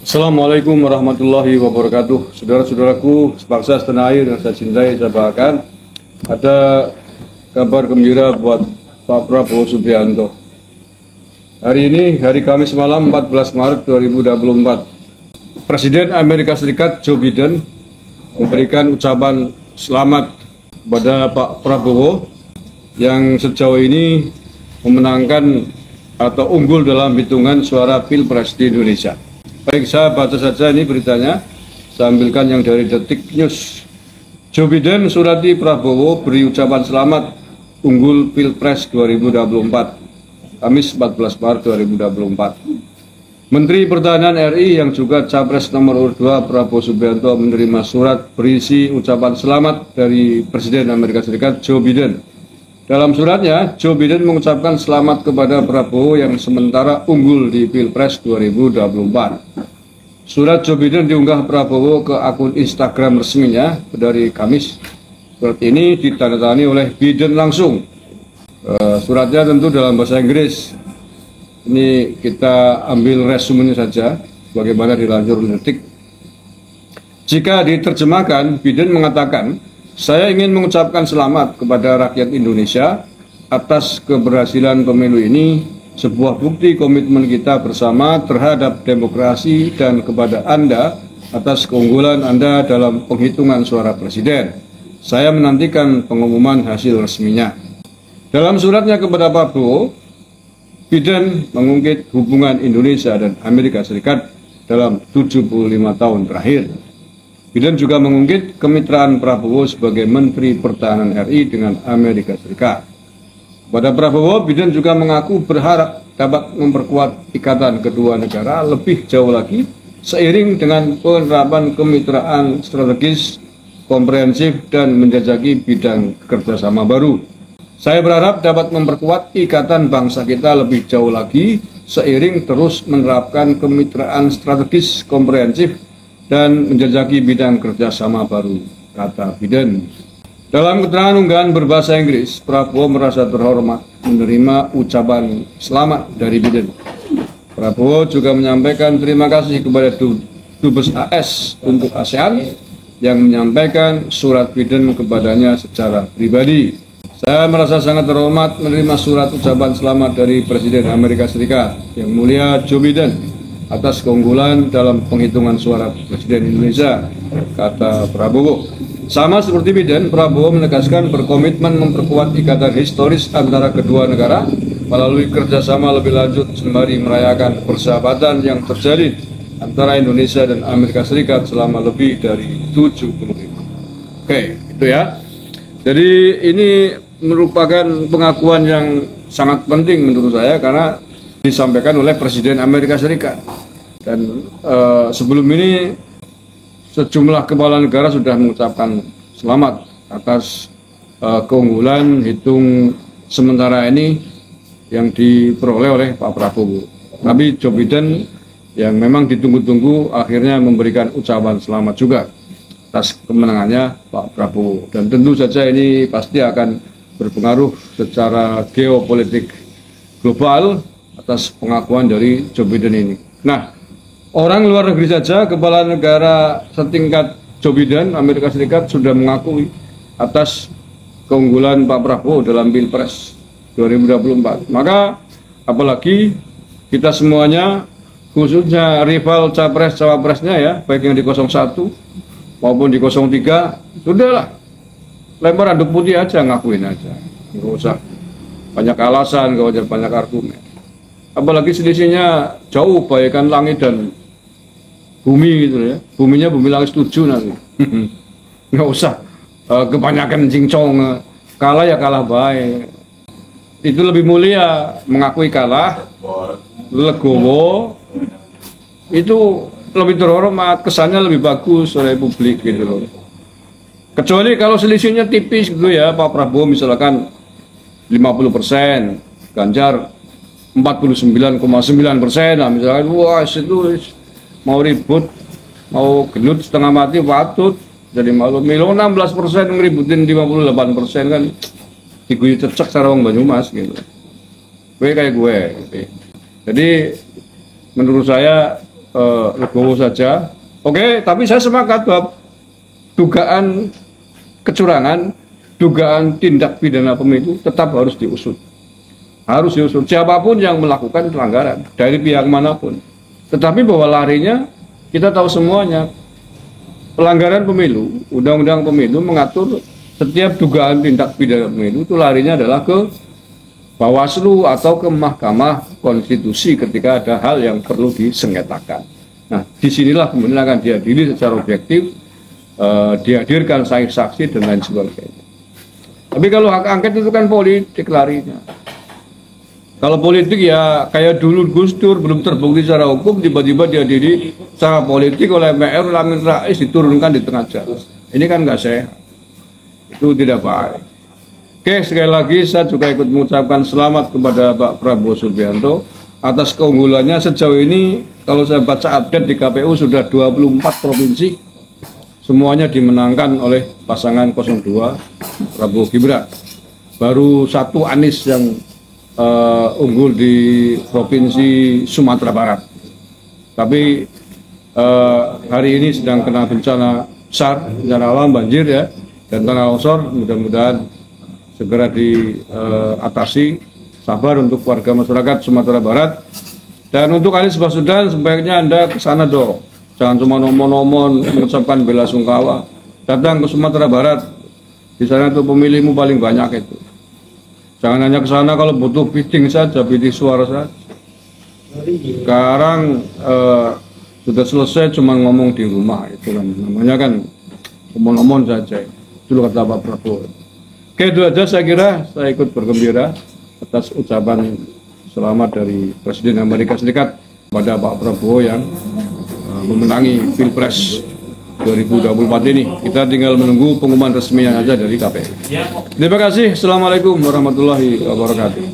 Assalamualaikum warahmatullahi wabarakatuh. Saudara-saudaraku sebangsa setanah air yang saya cintai, saya banggakan, ada kabar gembira buat Pak Prabowo Subianto. Hari ini, hari Kamis malam 14 Maret 2024, Presiden Amerika Serikat Joe Biden memberikan ucapan selamat kepada Pak Prabowo yang sejauh ini memenangkan atau unggul dalam hitungan suara Pilpres di Indonesia. Baik, saya baca saja ini beritanya. Saya ambilkan yang dari Detik News. Joe Biden surati Prabowo beri ucapan selamat unggul Pilpres 2024, Kamis 14 Maret 2024. Menteri Pertahanan RI yang juga Capres nomor urut 2 Prabowo Subianto menerima surat berisi ucapan selamat dari Presiden Amerika Serikat Joe Biden. Dalam suratnya, Joe Biden mengucapkan selamat kepada Prabowo yang sementara unggul di Pilpres 2024. Surat Joe Biden diunggah Prabowo ke akun Instagram resminya dari Kamis. Surat ini ditandatangani oleh Biden langsung. Suratnya tentu dalam bahasa Inggris. Ini kita ambil resumenya saja, bagaimana dilansir Detik. Jika diterjemahkan, Biden mengatakan, "Saya ingin mengucapkan selamat kepada rakyat Indonesia atas keberhasilan pemilu ini, sebuah bukti komitmen kita bersama terhadap demokrasi dan kepada Anda atas keunggulan Anda dalam penghitungan suara presiden. Saya menantikan pengumuman hasil resminya." Dalam suratnya kepada Prabowo, Biden mengungkit hubungan Indonesia dan Amerika Serikat dalam 75 tahun terakhir. Biden juga mengungkit kemitraan Prabowo sebagai Menteri Pertahanan RI dengan Amerika Serikat. Pada Prabowo, Biden juga mengaku berharap dapat memperkuat ikatan kedua negara lebih jauh lagi seiring dengan penerapan kemitraan strategis, komprehensif, dan menjajaki bidang kerjasama baru. Saya berharap dapat memperkuat ikatan bangsa kita lebih jauh lagi seiring terus menerapkan kemitraan strategis, komprehensif, dan menjajaki bidang kerjasama baru, kata Biden. Dalam keterangan unggahan berbahasa Inggris, Prabowo merasa terhormat menerima ucapan selamat dari Biden. Prabowo juga menyampaikan terima kasih kepada Dubes AS untuk ASEAN yang menyampaikan surat Biden kepadanya secara pribadi. Saya merasa sangat terhormat menerima surat ucapan selamat dari Presiden Amerika Serikat yang mulia Joe Biden atas keunggulan dalam penghitungan suara Presiden Indonesia, kata Prabowo. Sama seperti Biden, Prabowo menegaskan berkomitmen memperkuat ikatan historis antara kedua negara melalui kerjasama lebih lanjut sembari merayakan persahabatan yang terjalin antara Indonesia dan Amerika Serikat selama lebih dari 75. Oke, itu ya. Jadi ini merupakan pengakuan yang sangat penting menurut saya karena disampaikan oleh Presiden Amerika Serikat. Dan sebelum ini sejumlah kepala negara sudah mengucapkan selamat atas keunggulan hitung sementara ini yang diperoleh oleh Pak Prabowo. Tapi Joe Biden yang memang ditunggu-tunggu akhirnya memberikan ucapan selamat juga atas kemenangannya Pak Prabowo. Dan tentu saja ini pasti akan berpengaruh secara geopolitik global atas pengakuan dari Joe Biden ini. Nah, orang luar negeri saja, kepala negara setingkat Joe Biden, Amerika Serikat sudah mengakui atas keunggulan Pak Prabowo dalam Pilpres 2024. Maka apalagi kita semuanya, khususnya rival capres-cawapresnya ya, baik yang di 01 maupun di 03, sudahlah, lempar handuk putih aja, ngakuin aja. Nggak usah banyak alasan, nggak usah banyak argumen. Apalagi selisihnya jauh bagaikan langit dan bumi gitu ya. Buminya bumi langit 7 nanti. Nggak usah kebanyakan cincong, kalah ya kalah baik. Itu lebih mulia mengakui kalah, legowo, itu lebih terhormat, kesannya lebih bagus oleh publik gitu loh. Kecuali kalau selisihnya tipis gitu ya, Pak Prabowo misalkan 50%, Ganjar 49,9%, nah misalkan, wah itu mau ribut, mau genut setengah mati patut, jadi malu. Milo 16% ngeributin 58% kan, diguyu cecek cara orang Banyumas gitu. Gue kayak gue. Gitu. Jadi menurut saya legowo saja. Oke, tapi saya sepakat bahwa dugaan kecurangan, dugaan tindak pidana pemilu tetap harus diusut. Harus diusut siapapun yang melakukan pelanggaran dari pihak manapun. Tetapi bahwa larinya, kita tahu semuanya, pelanggaran pemilu, undang-undang pemilu mengatur setiap dugaan tindak pidana pemilu itu larinya adalah ke Bawaslu atau ke Mahkamah Konstitusi ketika ada hal yang perlu disengketakan. Nah, disinilah kemudian akan diadili secara objektif, dihadirkan saksi dan lain sebagainya. Tapi kalau hak angket itu kan politik larinya. Kalau politik ya kayak dulu Gus Dur belum terbukti secara hukum, tiba-tiba diadili secara politik oleh MR Amin Rais, diturunkan di tengah jalan. Ini kan nggak sehat. Itu tidak baik. Oke, sekali lagi saya juga ikut mengucapkan selamat kepada Pak Prabowo Subianto atas keunggulannya sejauh ini. Kalau saya baca update di KPU sudah 24 provinsi semuanya dimenangkan oleh pasangan 02 Prabowo Gibran. Baru satu Anies yang unggul di provinsi Sumatera Barat. Tapi hari ini sedang kena bencana besar, bencana alam, banjir ya, dan tanah longsor. Mudah-mudahan segera diatasi. Sabar untuk warga masyarakat Sumatera Barat. Dan untuk Anies Baswedan, sebaiknya Anda ke sana dong. Jangan cuma nomor-nomor mengucapkan bela sungkawa. Datang ke Sumatera Barat. Di sana tuh pemilihmu paling banyak itu. Jangan hanya ke sana kalau butuh bidding saja, bidding suara saja. Sekarang sudah selesai cuma ngomong di rumah, itu kan namanya kan ngomong-ngomong saja. Itu kata Pak Prabowo. Oke, itu aja saya kira. Saya ikut bergembira atas ucapan selamat dari Presiden Amerika Serikat pada Pak Prabowo yang memenangi Pilpres 2024 ini. Kita tinggal menunggu pengumuman resminya saja dari KPU. Terima kasih. Assalamualaikum warahmatullahi wabarakatuh.